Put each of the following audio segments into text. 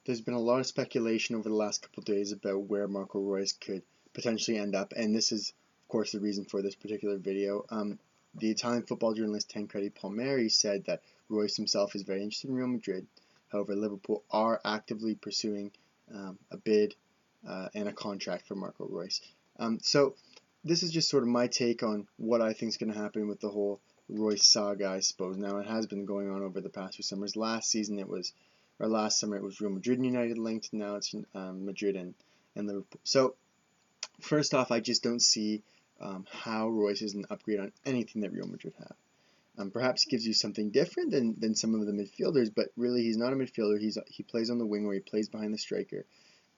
there's been a lot of speculation over the last couple of days about where Marco Reus could potentially end up, and this is, of course, the reason for this particular video. The Italian football journalist Tancredi Palmieri said that Reus himself is very interested in Real Madrid. However, Liverpool are actively pursuing a bid and a contract for Marco Reus. So this is just sort of my take on what I think is going to happen with the whole Reus saga, I suppose. Now, it has been going on over the past few summers. Last summer it was Real Madrid and United linked. Now it's Madrid and Liverpool. So first off, I just don't see how Reus is an upgrade on anything that Real Madrid have. Perhaps he gives you something different than some of the midfielders, but really he's not a midfielder. He plays on the wing, or he plays behind the striker.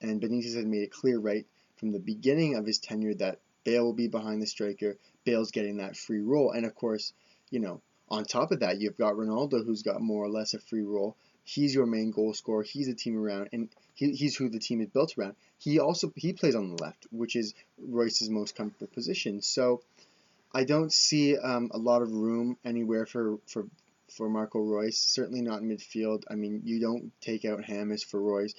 And Benitez has made it clear right from the beginning of his tenure that Bale will be behind the striker. Bale's getting that free role, and of course, on top of that, you've got Ronaldo, who's got more or less a free role. He's your main goal scorer. He's the team around, and he's who the team is built around. He plays on the left, which is Reus's most comfortable position. So I don't see a lot of room anywhere for Marco Reus. Certainly not in midfield. I mean, you don't take out James for Reus.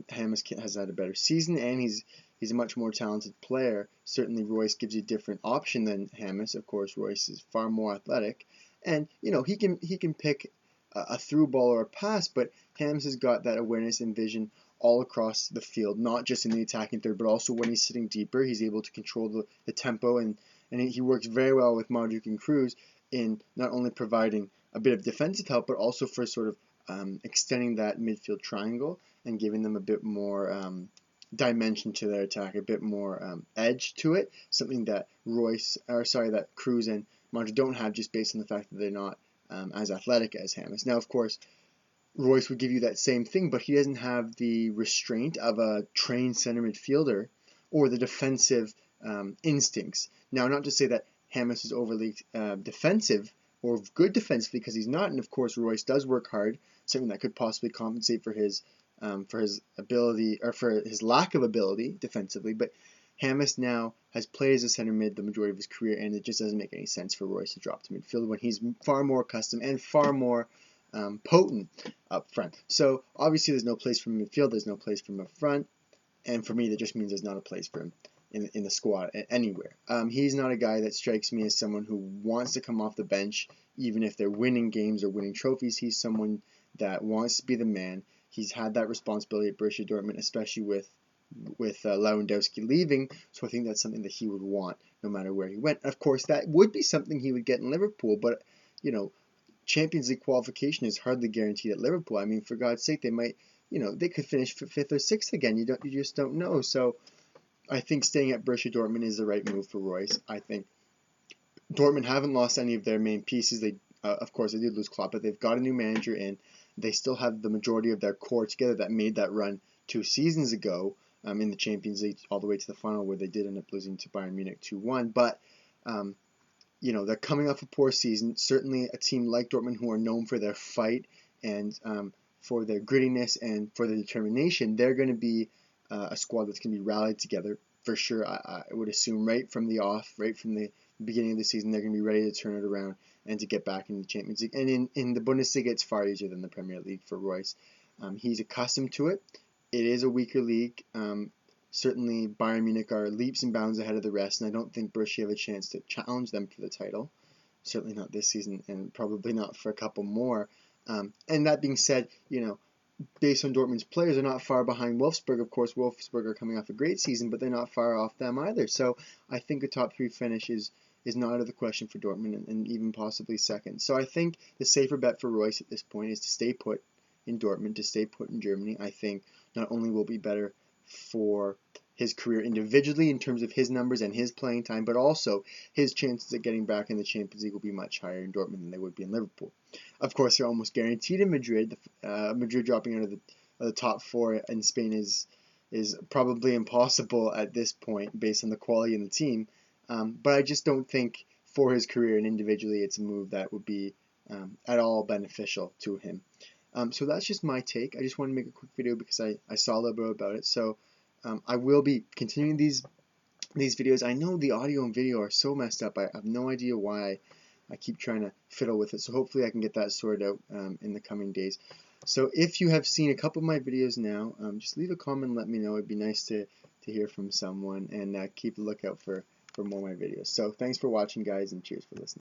James has had a better season, and he's a much more talented player. Certainly, Reus gives you a different option than James. Of course, Reus is far more athletic, and he can pick a through ball or a pass, but James has got that awareness and vision all across the field, not just in the attacking third, but also when he's sitting deeper, he's able to control the tempo, and he works very well with Modric and Cruz in not only providing a bit of defensive help, but also for sort of extending that midfield triangle and giving them a bit more dimension to their attack, a bit more edge to it, something that that Cruz and Modric don't have, just based on the fact that they're not as athletic as James. Now, of course, Reus would give you that same thing, but he doesn't have the restraint of a trained center midfielder or the defensive instincts. Now, not to say that James is overly defensive or good defensively, because he's not, and of course Reus does work hard, something that could possibly compensate for his ability, or for his lack of ability defensively. But James now has played as a center mid the majority of his career, and it just doesn't make any sense for Reus to drop to midfield when he's far more accustomed and far more potent up front. So obviously there's no place for midfield, there's no place for him up front, and for me that just means there's not a place for him in the squad anywhere. He's not a guy that strikes me as someone who wants to come off the bench even if they're winning games or winning trophies. He's someone that wants to be the man. He's had that responsibility at Borussia Dortmund, especially with Lewandowski leaving, so I think that's something that he would want no matter where he went. Of course, that would be something he would get in Liverpool, but Champions League qualification is hardly guaranteed at Liverpool. I mean, for God's sake, they might, they could finish fifth or sixth again. You just don't know. So I think staying at Borussia Dortmund is the right move for Reus. I think Dortmund haven't lost any of their main pieces. They, of course, they did lose Klopp, but they've got a new manager in. They still have the majority of their core together that made that run 2 seasons ago in the Champions League all the way to the final, where they did end up losing to Bayern Munich 2-1. But they're coming off a poor season. Certainly a team like Dortmund, who are known for their fight and for their grittiness and for their determination, they're going to be a squad that's going to be rallied together for sure. I would assume right from the beginning of the season, they're going to be ready to turn it around and to get back in the Champions League. And in the Bundesliga, it's far easier than the Premier League for Reus. He's accustomed to it. It is a weaker league. Certainly, Bayern Munich are leaps and bounds ahead of the rest, and I don't think Borussia have a chance to challenge them for the title. Certainly not this season, and probably not for a couple more. And that being said, based on Dortmund's players, they're not far behind Wolfsburg. Of course, Wolfsburg are coming off a great season, but they're not far off them either. So I think a top 3 finish is not out of the question for Dortmund, and even possibly second. So I think the safer bet for Reus at this point is to stay put in Dortmund, to stay put in Germany. I think not only will it be better for his career individually in terms of his numbers and his playing time, but also his chances at getting back in the Champions League will be much higher in Dortmund than they would be in Liverpool. Of course, they're almost guaranteed in Madrid. Madrid dropping out of the top 4 in Spain is probably impossible at this point based on the quality in the team. But I just don't think for his career and individually it's a move that would be at all beneficial to him. So that's just my take. I just wanted to make a quick video because I saw a little bit about it. So I will be continuing these videos. I know the audio and video are so messed up. I have no idea why I keep trying to fiddle with it. So hopefully I can get that sorted out in the coming days. So if you have seen a couple of my videos now, just leave a comment and let me know. It'd be nice to hear from someone, and keep a lookout for more of my videos. So thanks for watching, guys, and cheers for listening.